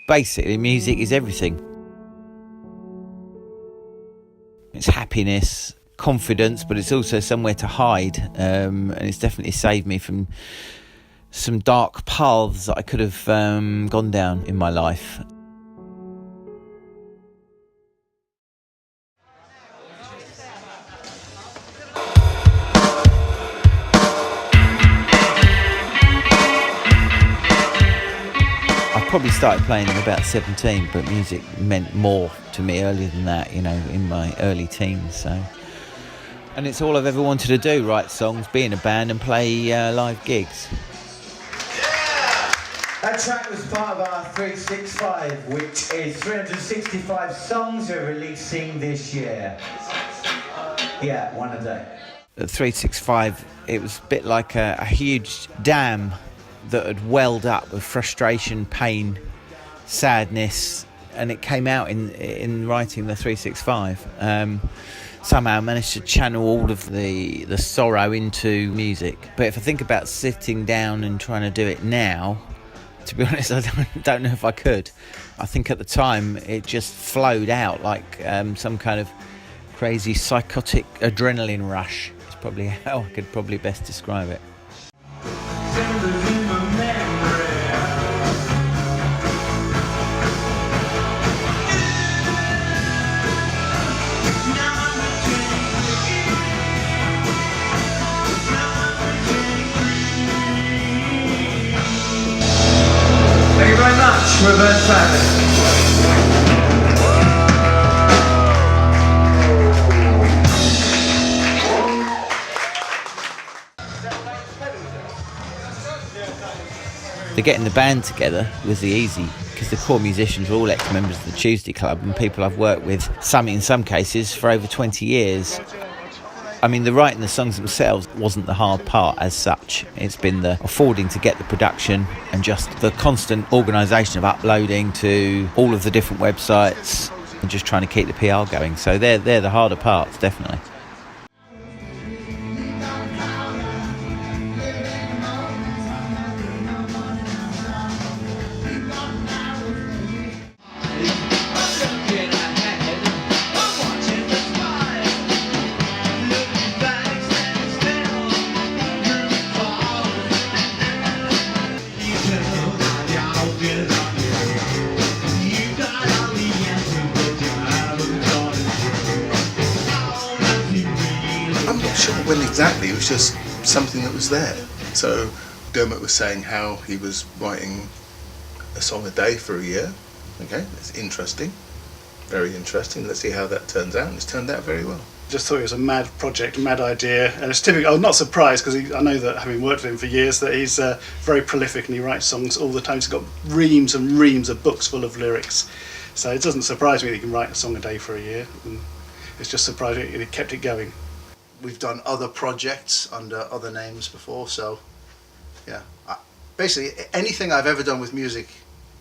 Basically, music is everything. It's happiness, confidence, but it's also somewhere to hide. And it's definitely saved me from some dark paths that I could have gone down in my life. Probably started playing at about 17, but music meant more to me earlier than that, you know, in my early teens. So, and it's all I've ever wanted to do: write songs, be in a band, and play live gigs. Yeah! That track was part of our 365, which is 365 songs we're releasing this year. Yeah, one a day. At 365, it was a bit like a huge dam that had welled up with frustration, pain, sadness, and it came out in writing the 365. Somehow I managed to channel all of the sorrow into music. But if I think about sitting down and trying to do it now, to be honest, I don't know if I could. I think at the time it just flowed out like some kind of crazy psychotic adrenaline rush. It's probably how I could probably best describe it. Thank you very much, Reverse Family. The getting the band together was the easy, because the core musicians were all ex-members of the Tuesday Club and people I've worked with, in some cases, for over 20 years. I mean, the writing the songs themselves wasn't the hard part as such. It's been the affording to get the production and just the constant organisation of uploading to all of the different websites and just trying to keep the PR going. So they're the harder parts, definitely. When exactly, it was just something that was there. So Dermot was saying how he was writing a song a day for a year. Okay, that's interesting, very interesting. Let's see how that turns out, and it's turned out very well. Just thought it was a mad project, a mad idea, and it's typical. I'm not surprised because I know that, having worked with him for years, that he's very prolific and he writes songs all the time. He's got reams and reams of books full of lyrics, so it doesn't surprise me that he can write a song a day for a year. And it's just surprising that he kept it going. We've done other projects under other names before, so yeah. Basically, anything I've ever done with music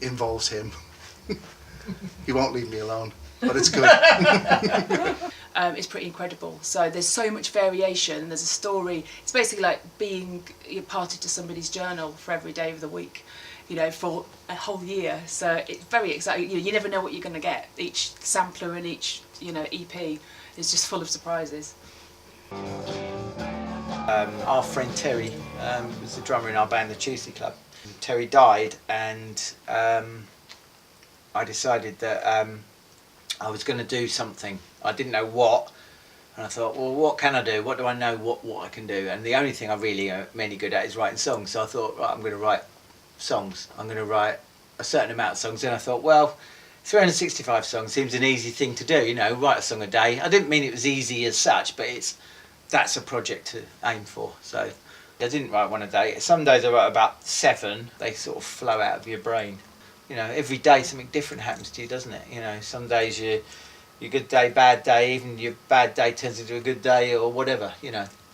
involves him. He won't leave me alone, but it's good. It's pretty incredible. So there's so much variation. There's a story. It's basically like being parted to somebody's journal for every day of the week, you know, for a whole year. So it's very exciting. You never know what you're going to get. Each sampler and each, EP is just full of surprises. Our friend Terry was the drummer in our band, the Tuesday Club. Terry died, and I decided that I was going to do something. I didn't know what, and I thought, well, what can I do? What do I know what I can do? And the only thing I really am any good at is writing songs. So I thought, right, I'm going to write songs. I'm going to write a certain amount of songs. And I thought, well, 365 songs seems an easy thing to do, write a song a day. I didn't mean it was easy as such, but that's a project to aim for. So I didn't write one a day. Some days I write about 7. They sort of flow out of your brain. Every day something different happens to you, doesn't it? Some days your good day, bad day, even your bad day turns into a good day or whatever.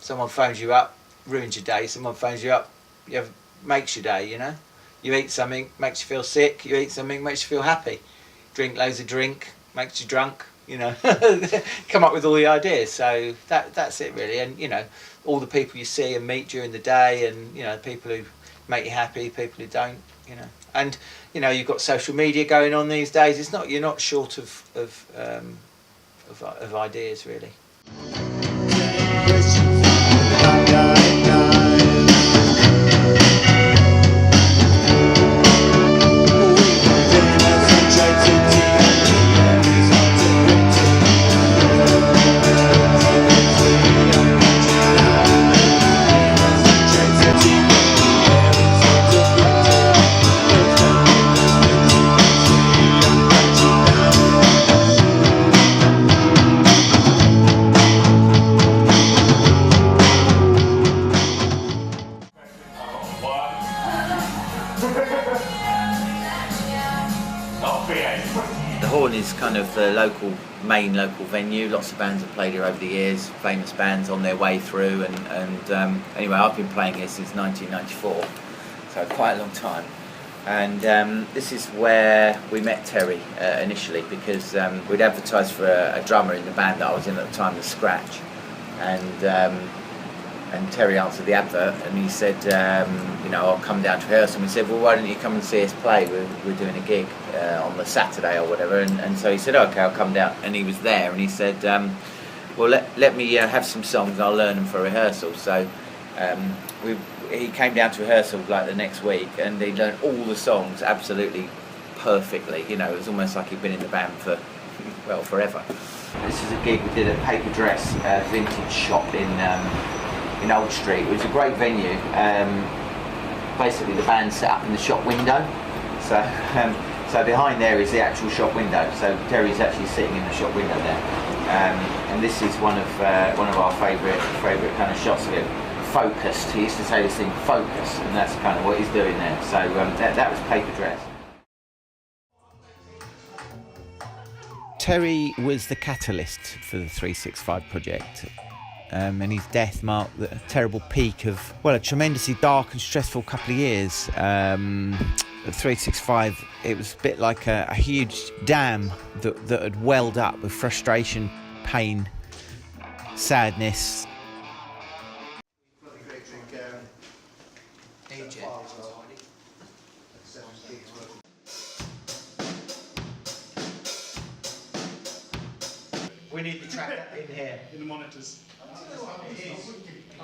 Someone phones you up, ruins your day. Someone phones you up, makes your day. You eat something, makes you feel sick. You eat something, makes you feel happy. Drink loads of drink, makes you drunk. Come up with all the ideas. So that's it really. And all the people you see and meet during the day, and people who make you happy, people who don't. And you know, you've got social media going on these days. You're not short of ideas really. The Horn is kind of the main local venue. Lots of bands have played here over the years, famous bands on their way through, and anyway, I've been playing here since 1994, so quite a long time. And this is where we met Terry initially, because we'd advertised for a drummer in the band that I was in at the time, The Scratch, and Terry answered the advert, and he said, you know, I'll come down to rehearsal. And we said, well, why don't you come and see us play? We're doing a gig on the Saturday or whatever. And so he said, okay, I'll come down. And he was there, and he said, well, let me have some songs. I'll learn them for rehearsal. So he came down to rehearsal like the next week, and he learned all the songs absolutely perfectly. You know, it was almost like he'd been in the band for, well, forever. This is a gig we did at Paper Dress Vintage Shop in Old Street. It was a great venue. Basically the band set up in the shop window, so behind there is the actual shop window, so Terry's actually sitting in the shop window there, and this is one of our favourite kind of shots of him. Focused, he used to say this thing, focus, and that's kind of what he's doing there. So that was Paper Dress. Terry was the catalyst for the 365 project. And his death marked the terrible peak of, well, a tremendously dark and stressful couple of years. At 365, it was a bit like a huge dam that had welled up with frustration, pain, sadness. We need to track that in here. In the monitors.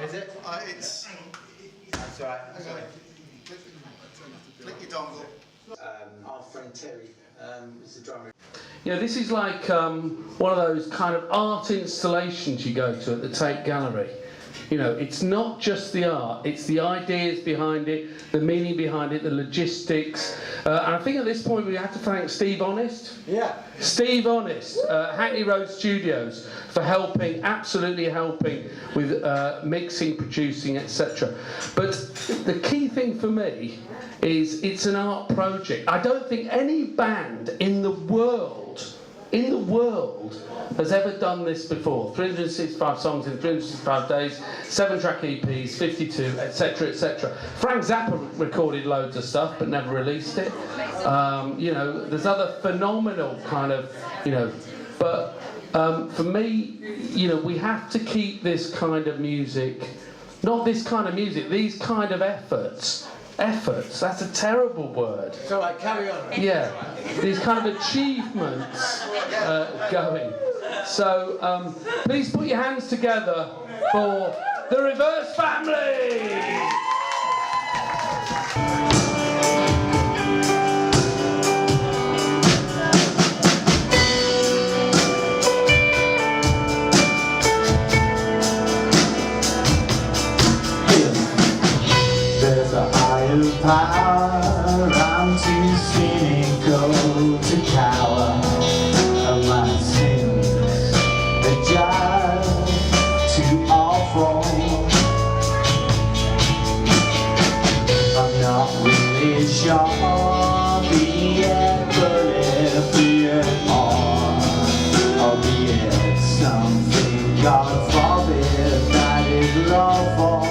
Is it? It's... That's all right. That's all right. Click your dongle. Our friend Terry is the drummer. Yeah, this is like one of those kind of art installations you go to at the Tate Gallery. You know, it's not just the art, it's the ideas behind it, the meaning behind it, the logistics. And I think at this point we have to thank Steve Honest. Yeah. Steve Honest, Hackney Road Studios, for absolutely helping with mixing, producing, etc. But the key thing for me is it's an art project. I don't think any band in the world has ever done this before. 365 songs in 365 days, 7-track EPs, 52, etc., etc. Frank Zappa recorded loads of stuff but never released it. You know, there's other phenomenal kind of, you know, but for me, you know, we have to keep this kind of music, not this kind of music, these kind of efforts, that's a terrible word. It's all right, carry on. Yeah, these kind of achievements going. So please put your hands together for the Reverse Family! There's a higher power, I'm too cynical to cower. And my sins are just too awful. I'm not really sure, be it bulletproof or be it something God forbid that is lawful.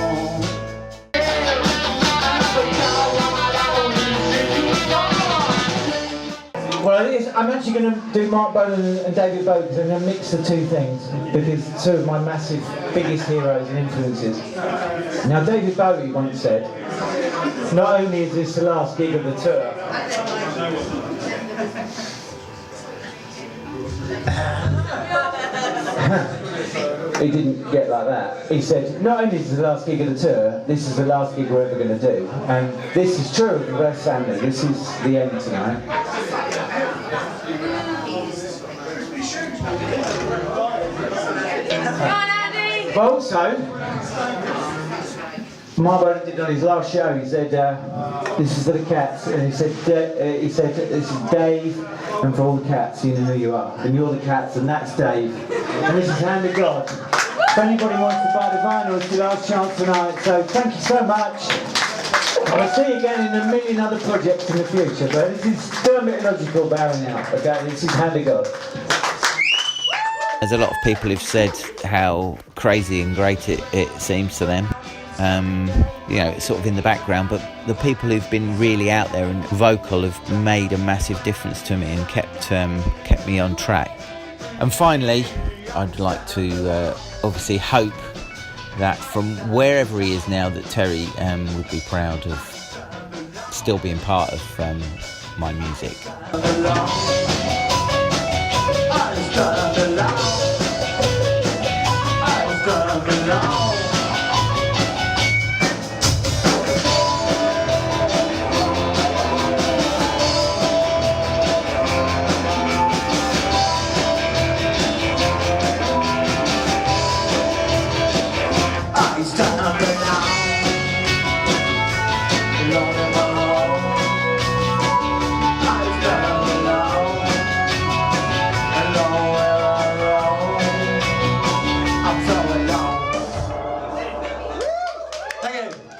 Well, I'm actually going to do Mark Bolan and David Bowie because I'm going to mix the two things because two of my massive, biggest heroes and influences. Now, David Bowie once said, not only is this the last gig of the tour, He didn't get like that. He said, not only is this the last gig of the tour, this is the last gig we're ever going to do. And this is true of the West family. This is the end tonight. But also, my brother did on his last show, he said, this is for the cats, and he said, this is Dave, and for all the cats, you know who you are, and you're the cats, and that's Dave, and this is Hand of God. If anybody wants to buy the vinyl, it's your last chance tonight, so thank you so much. I'll see you again in a million other projects in the future, but this is Dermot Illogical bowing out, okay, this is Hand of God. There's a lot of people who've said how crazy and great it seems to them. You know, it's sort of in the background, but the people who've been really out there and vocal have made a massive difference to me and kept me on track. And finally, I'd like to obviously hope that from wherever he is now, that Terry would be proud of still being part of my music. Thank you.